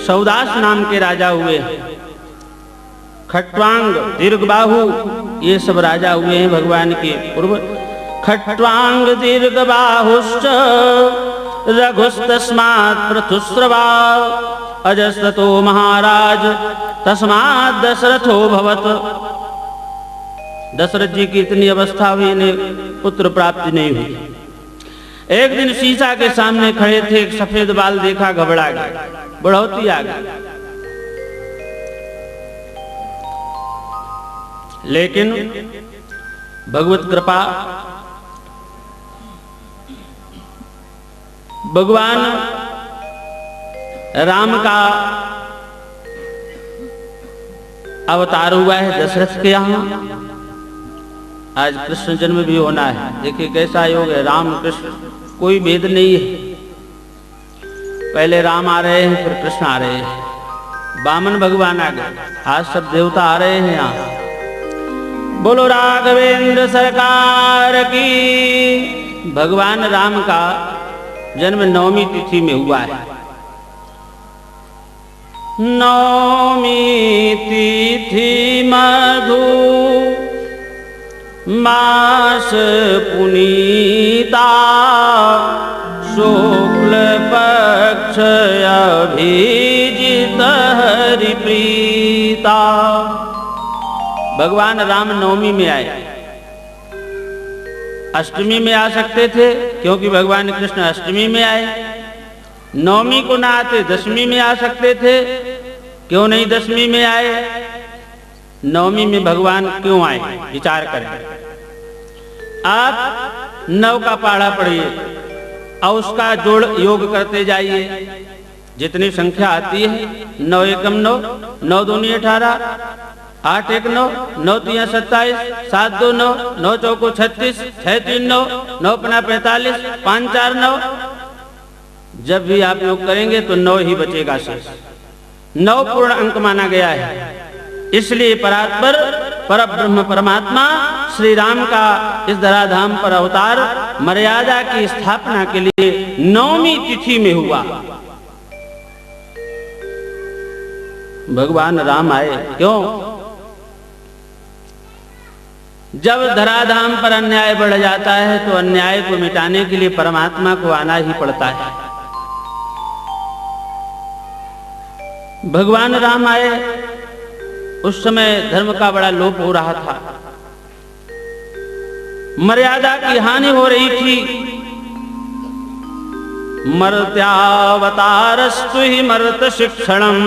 सौदास नाम के राजा हुए, खट्वांग, दीर्घबाहु, ये सब राजा हुए हैं भगवान के पूर्व। खट्वांग दीर्घबाहुश्च रघुस्तस्मात् पृथुस्रवा अजस्ततो महाराज तस्मात् दशरथो भवत। दशरथ जी की इतनी अवस्था हुई, इन्हें पुत्र प्राप्ति नहीं हुई। एक दिन शीशा के सामने खड़े थे, एक सफेद बाल देखा, घबरा गए, बढ़ोती आ गई। लेकिन भगवत कृपा, भगवान राम का अवतार हुआ है दशरथ के यहाँ। आज कृष्ण जन्म भी होना है। देखिए कैसा योग है, राम कृष्ण कोई भेद नहीं है। पहले राम आ रहे हैं, फिर कृष्ण आ रहे हैं, वामन भगवान आ गए, आज सब देवता आ रहे हैं यहाँ। बोलो राघवेंद्र सरकार की। भगवान राम का जन्म नवमी तिथि में हुआ है। नवमी तिथि मधु मास पुनीता शुक्ल पक्ष अभिजित हरिप्रीता। भगवान राम नवमी में आए। अष्टमी में आ सकते थे, क्योंकि भगवान कृष्ण अष्टमी में आए। नवमी को ना आते, दशमी में आ सकते थे, क्यों नहीं दशमी में आए? नवमी में भगवान क्यों आए, विचार करें। आप नव का पाढ़ा पढ़िए और उसका जोड़ योग करते जाइए। जितनी संख्या आती है, 9 एकम 9, 9 दूनी 18, 8 एक 9, 9 3 27, 7 2 9, 9 चौको 36, 6 3 9, 9 5 45, 5 4 9। जब भी आप योग करेंगे तो 9 ही बचेगा शेष। 9 पूर्ण अंक माना गया है। इसलिए परात्पर परब्रह्म परमात्मा श्री राम का इस धराधाम पर अवतार मर्यादा की स्थापना के लिए नवमी तिथि में हुआ। भगवान राम आए, क्यों? जब धराधाम पर अन्याय बढ़ जाता है तो अन्याय को मिटाने के लिए परमात्मा को आना ही पड़ता है। भगवान राम आए, उस समय धर्म का बड़ा लोप हो रहा था, मर्यादा की हानि हो रही थी। मर्त्यावतारस्तु हि मर्त शिक्षणम।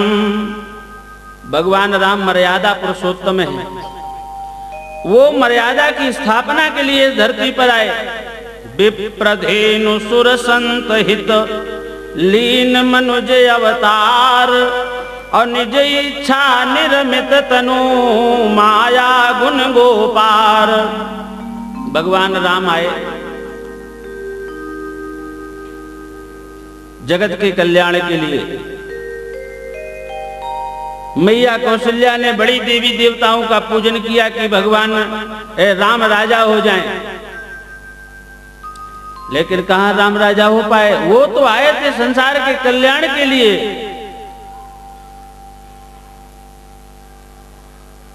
भगवान राम मर्यादा पुरुषोत्तम है। वो मर्यादा की स्थापना के लिए धरती पर आए। विप्रधेनु सुर संत हित लीन मनुज अवतार और निज इच्छा निर्मित तनु माया गुण गोपार। भगवान राम आए, जगत के कल्याण के लिए। मैया कौशल्या ने बड़ी देवी देवताओं का पूजन किया कि भगवान राम राजा हो जाएं। लेकिन कहां राम राजा हो पाए? वो तो आए थे संसार के कल्याण के लिए।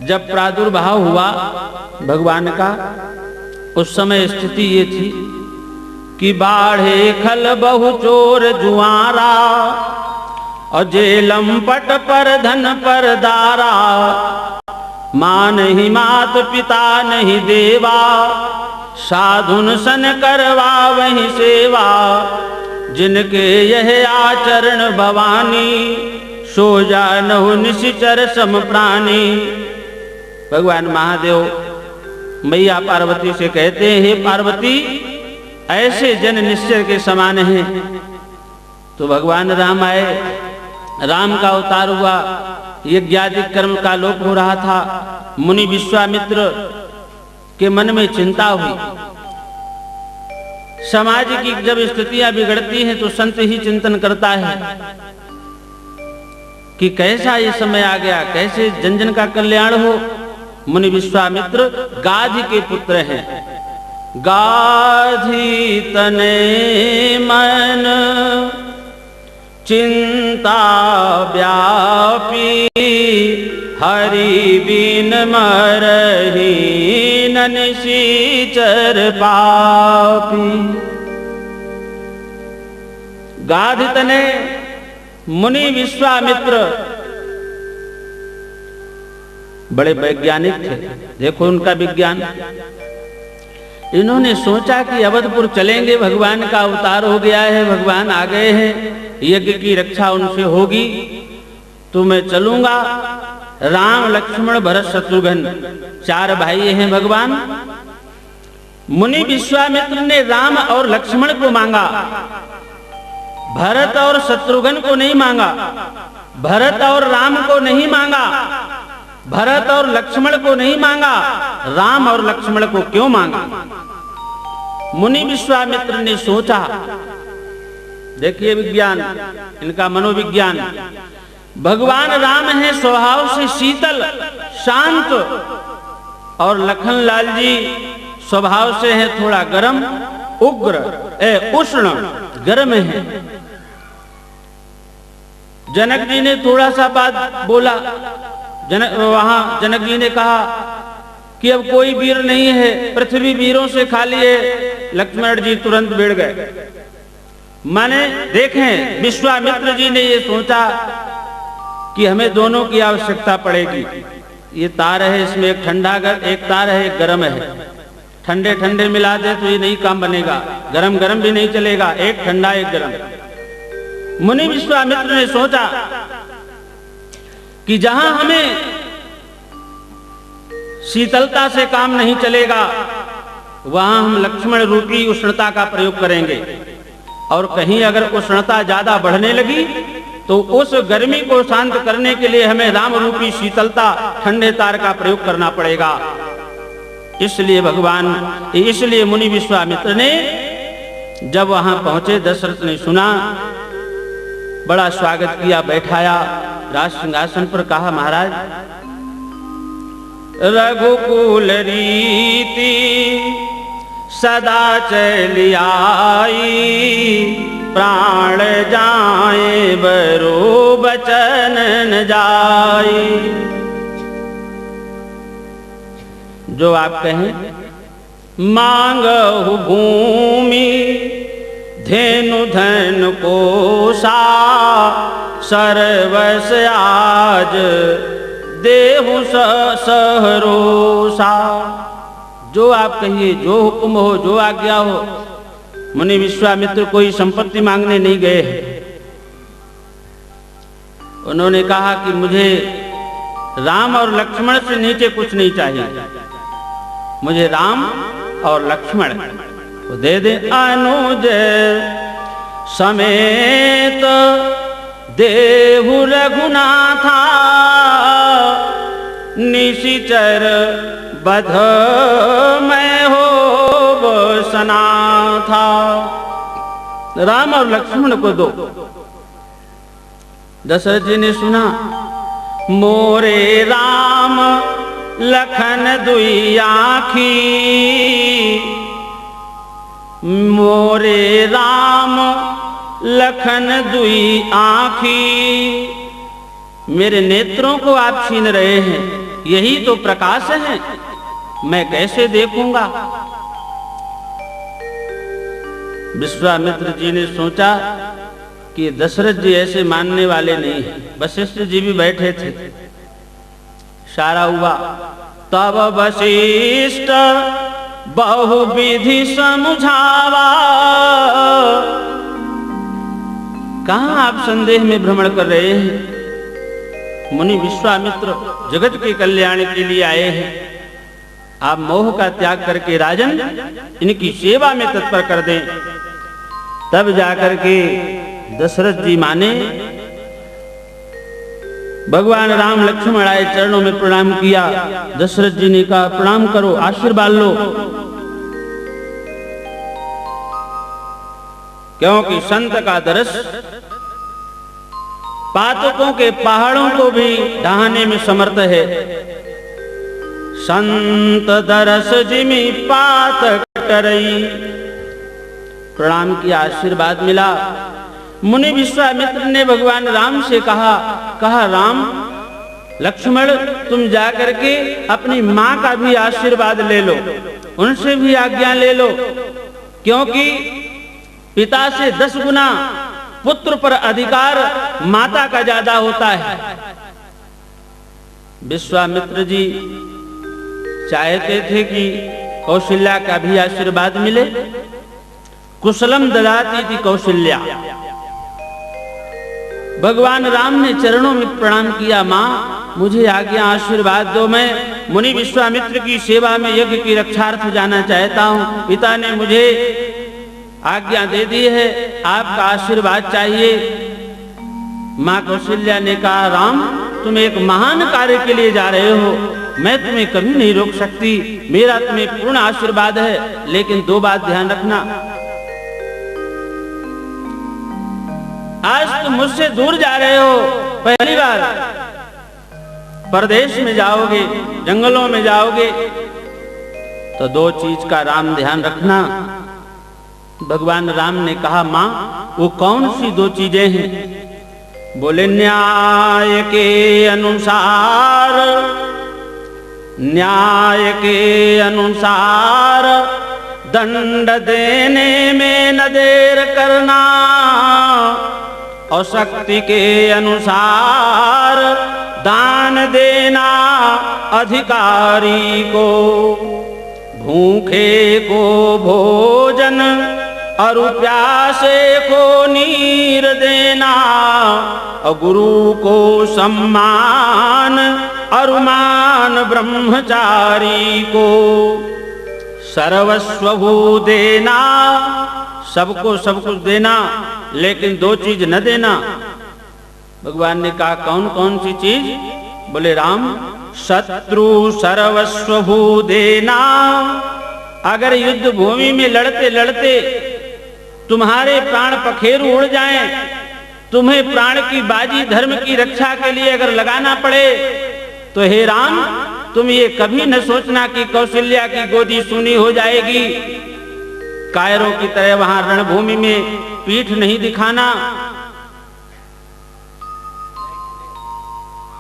जब प्रादुर्भाव हुआ भगवान का, उस समय स्थिति ये थी कि बाढ़े खल बहु चोर जुआरा और जेलम पट पर धन पर दारा। मां नहीं मात पिता नहीं देवा साधुन सन करवा वही सेवा। जिनके यह आचरण भवानी सो जानहु निशिचर सम प्राणी। भगवान महादेव मैया पार्वती से कहते हैं, हे पार्वती ऐसे जन निश्चय के समान हैं। तो भगवान राम आए, राम का अवतार हुआ। यज्ञादिक कर्म का लोप हो रहा था। मुनि विश्वामित्र के मन में चिंता हुई। समाज की जब स्थितियां बिगड़ती हैं तो संत ही चिंतन करता है कि कैसा ये समय आ गया, कैसे जन जन का कल्याण हो। मुनि विश्वामित्र गाधी के पुत्र हैं। गाधी तने मन चिंता व्यापी हरि बिन मरहि न निशिचर पापी। गाधि तने मुनि विश्वामित्र बड़े वैज्ञानिक थे। देखो उनका विज्ञान। इन्होंने सोचा कि अवधपुर चलेंगे, भगवान का अवतार हो गया है, भगवान आ गए हैं, यज्ञ की रक्षा उनसे होगी, तो मैं चलूंगा। राम लक्ष्मण भरत शत्रुघ्न 4 भाई हैं भगवान। मुनि विश्वामित्र ने राम और लक्ष्मण को मांगा, भरत और शत्रुघ्न को नहीं मांगा, भरत और राम को नहीं मांगा, भरत और लक्ष्मण को नहीं मांगा, राम और लक्ष्मण को क्यों मांगा? मुनि विश्वामित्र ने सोचा, देखिए विज्ञान, इनका मनोविज्ञान। भगवान राम है स्वभाव से शीतल शांत, और लखन लाल जी स्वभाव से है थोड़ा गर्म उग्र उष्ण गर्म है। जनक जी ने थोड़ा सा बात बोला। वहां जनक जी ने कहा कि अब कोई वीर नहीं है, पृथ्वी वीरों से खाली है। लक्ष्मण जी तुरंत भिड़ गए। माने देखें, विश्वामित्र जी ने ये सोचा कि हमें दोनों की आवश्यकता पड़ेगी। ये तार है, इसमें एक ठंडा एक तार है, एक गर्म है। ठंडे ठंडे मिला दे तो ये नहीं काम बनेगा, गरम गरम भी नहीं चलेगा, एक ठंडा एक गरम। मुनि विश्वामित्र ने सोचा कि जहां हमें शीतलता से काम नहीं चलेगा, वहां हम लक्ष्मण रूपी उष्णता का प्रयोग करेंगे। और कहीं अगर उष्णता ज्यादा बढ़ने लगी तो उस गर्मी को शांत करने के लिए हमें राम रूपी शीतलता ठंडे तार का प्रयोग करना पड़ेगा। इसलिए मुनि विश्वामित्र ने जब वहां पहुंचे, दशरथ ने सुना, बड़ा स्वागत किया, बैठाया राज सिंहासन पर। कहा, महाराज रघुकुल रीति सदा चली आई, प्राण जाए बरो बचन न जाए। जो आप कहें, मांगहु भूमि धेनु धन कोसा, सर्वस आज देहु सहरोसा। जो आप कहिए, जो हुक्म हो, जो आज्ञा हो। मुनि विश्वामित्र कोई संपत्ति मांगने नहीं गए। उन्होंने कहा कि मुझे राम और लक्ष्मण से नीचे कुछ नहीं चाहिए, मुझे राम और लक्ष्मण को दे दे। अनुज समेत देहु रघुनाथा, निशिचर बध मैं हो बसना था। राम और लक्ष्मण को दो। दशरथ जी ने सुना, मोरे राम लखन दुई आँखी, मोरे राम लखन दुई आँखी। मेरे नेत्रों को आप छीन रहे हैं, यही तो प्रकाश है, मैं कैसे देखूंगा। विश्वामित्र जी ने सोचा कि दशरथ जी ऐसे मानने वाले नहीं हैं। वशिष्ठ जी भी बैठे थे। इशारा हुआ, तब वशिष्ठ बहुविधि समझावा। कहां आप संदेह में भ्रमण कर रहे हैं? मुनि विश्वामित्र जगत के कल्याण के लिए आए हैं। आप मोह का त्याग करके राजन इनकी सेवा में तत्पर कर दें, तब जाकर के दशरथ जी माने। भगवान राम लक्ष्मण आए, चरणों में प्रणाम किया। दशरथ जी ने कहा, प्रणाम करो, आशीर्वाद लो, क्योंकि संत का दरस पातकों के पहाड़ों को भी ढहाने में समर्थ है। संत दरस जिमि पातक टरई। प्रणाम किया, आशीर्वाद मिला। मुनि विश्वामित्र ने भगवान राम से कहा राम लक्ष्मण तुम जाकर के अपनी माँ का भी आशीर्वाद ले लो, उनसे भी आज्ञा ले लो, क्योंकि पिता से 10 गुना पुत्र पर अधिकार माता का ज्यादा होता है। विश्वामित्र जी चाहते थे कि कौशल्या का भी आशीर्वाद मिले। कुशलम ददाती थी कौशल्या। भगवान राम ने चरणों में प्रणाम किया, माँ मुझे आज्ञा आशीर्वाद दो, मैं मुनि विश्वामित्र की सेवा में यज्ञ की रक्षार्थ जाना चाहता हूँ। पिता ने मुझे आज्ञा दे दी है, आपका आशीर्वाद चाहिए। माँ कौशल्या ने कहा राम तुम एक महान कार्य के लिए जा रहे हो, मैं तुम्हें कभी नहीं रोक सकती, मेरा तुम्हें पूर्ण आशीर्वाद है, लेकिन 2 बात ध्यान रखना। आज तुम मुझसे दूर जा रहे हो, पहली बार परदेश में जाओगे, जंगलों में जाओगे, तो 2 चीज का राम ध्यान रखना। भगवान राम ने कहा मां वो कौन सी 2 चीजें हैं? बोले न्याय के अनुसार, न्याय के अनुसार दंड देने में न देर करना, और शक्ति के अनुसार दान देना अधिकारी को, भूखे को भोजन और प्यासे को नीर देना, और गुरु को सम्मान और मान ब्रह्मचारी को, सर्वस्व देना, सबको सब कुछ देना, लेकिन 2 चीज न देना। भगवान ने कहा कौन कौन सी चीज? बोले राम शत्रु सर्वस्व देना। अगर युद्ध भूमि में लड़ते लड़ते तुम्हारे प्राण पखेरु उड़ जाएं, तुम्हें प्राण की बाजी धर्म की रक्षा के लिए अगर लगाना पड़े, तो हे राम तुम ये कभी न सोचना कि कौशल्या की गोदी सूनी हो जाएगी। कायरों की तरह वहां रणभूमि में पीठ नहीं दिखाना।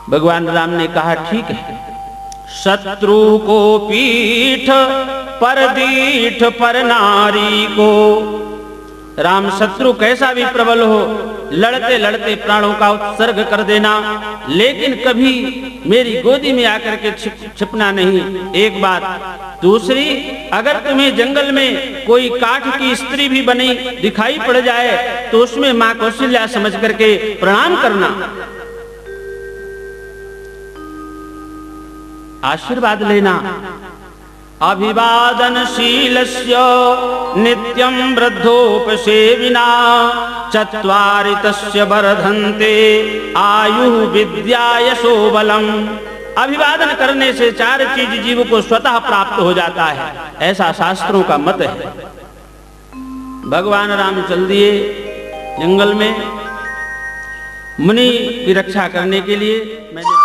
भगवान राम ने कहा ठीक है, शत्रु को पीठ पर दीठ पर नारी को। राम शत्रु कैसा भी प्रबल हो, लड़ते लड़ते प्राणों का उत्सर्ग कर देना, लेकिन कभी मेरी गोदी में आकर के छिपना नहीं। एक बात। दूसरी, अगर तुम्हें जंगल में कोई काठ की स्त्री भी बनी दिखाई पड़ जाए, तो उसमें मां कौशल्या समझ करके प्रणाम करना। आशीर्वाद लेना। अभिवादनशीलस्य नित्यं वृद्धोपसेविना, चत्वारि तस्य वर्धन्ते आयु विद्या यशो बलम। अभिवादन करने से 4 चीज जीव को स्वतः प्राप्त हो जाता है, ऐसा शास्त्रों का मत है। भगवान राम चल दिए जंगल में मुनि की रक्षा करने के लिए। मैंने